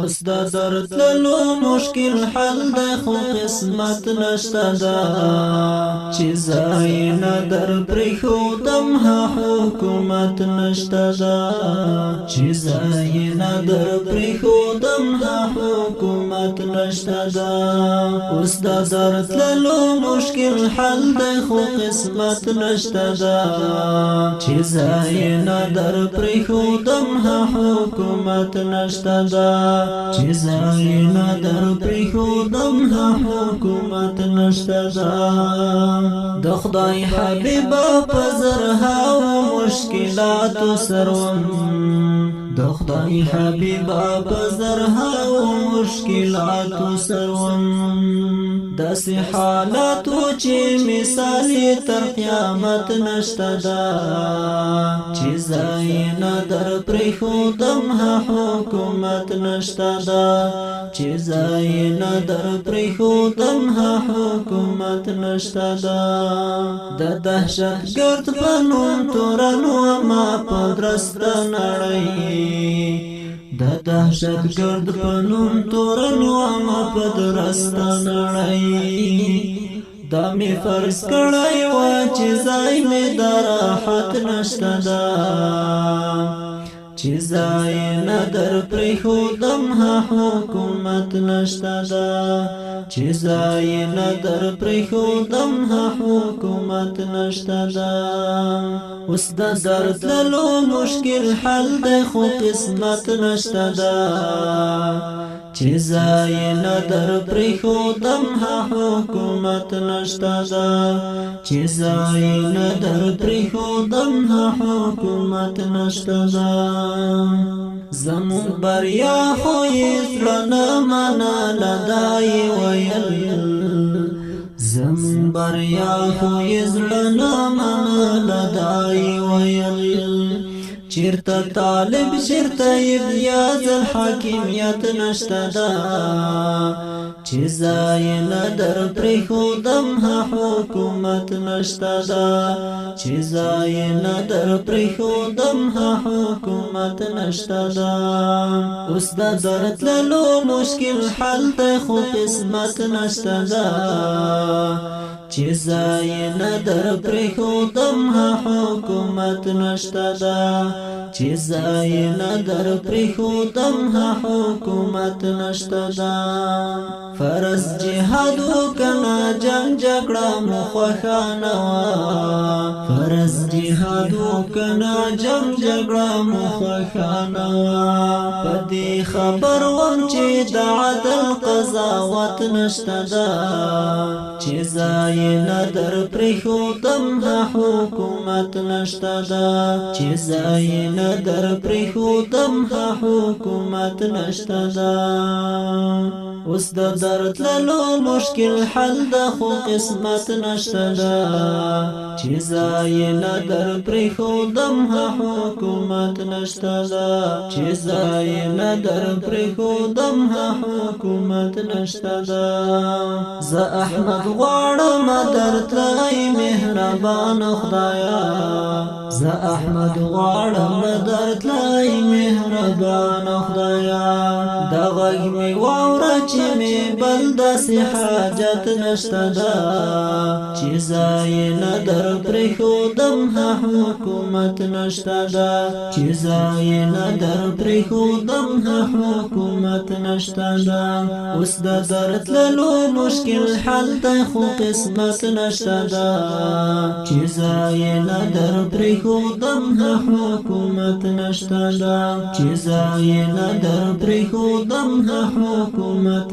اوس د درتلو مشکل حل د خو قسمت نشته دا چې ځای نه در پرېښودم ها حکومت نشته دا چې ځای نه در پرېښودم ها حکومت نشته دا اوس د درتلو مشکل حل د خو قسمت نشته دا چې ځای نه در پرېښودم ها حکومت نشته دا چې ځای نه در پرېښودم ها حکومت نشته دا د خدای حبیبه په زرهاو مشکلاتو سروم د خدای حبیبه په زرهاو مشکلاتو سروم داسې حالاتو چې مثالي تر قیامت نشته دا چې ځای نه در پرېښودم ها حکومت نشته دا چې ځای نه در پرېښودم ها حکومت نشته دا د دهشتګرد په نوم تورنو ما په درسته نړۍ د دهشتګرد په نوم تورنو ما په درسته نړۍ دا می فرض کړی وه چې ځای مې د راحت نشته دا چې ځای نه در پرېښودم ها حکومت نشته دا چې ځای نه در پرېښودم ها حکومت نشته دا اوس د درتلو مشکل حل دی خو قسمت نشته دا چې ځای نه در پرېښودم ها حکومت نشته دا چې ځای نه در پرېښودم ها حکومت نشته دا زمون بریا خو یې زړه نه منله دا یې ویل زمون بریا خو یې زړه نه منله دا یې ویل چیرته طالب چیرته امتیاز الحاکمیت نشته دا چې ځای نه در پرېښودم ها حکومت نشته دا چې ځای نه در پرېښودم ها حکومت نشته دا اوس د درتللو مشکل حل دی خو قسمت نشته دا چې ځای نه در پرېښودم ها حکومت نشته دا چې ځای نه در پرېښودم ها حکومت نشته دا فرض جهاد وکنه جنګ جګړه مو خوښه نه وه فرض جهاد وکنه جنګ جګړه مو خوښه نه وه په دې خبر وم چې د عدل قضاوت نشته دا چې ځای نه در پرېښودم ها حکومت نشته دا چې ځای نه در پرېښودم ها حکومت نشته دا اوس د درتللو مشکل حل ده خو قسمت نشته دا چې ځای نه در پرېښودم ها حکومت نشته دا چې ځای نه در پرېښودم ها حکومت نشته دا زه احمد غواړم درتلای مهربان خدایا زه احمد غواړم درتلای مهربان خدایا دا غږ مې واوره چې مې بل داسې حاجت نشته دا چې ځای نه در پرېښودم ها حکومت نشته دا چې ځای نه در پرېښودم ها حکومت نشته دا اوس د درتللو مشکل حل دی خو قسمت نشته دا چې ځای نه در پرېښودم ها حکومت نشته دا چې ځای نه در پرېښودم ها حکومت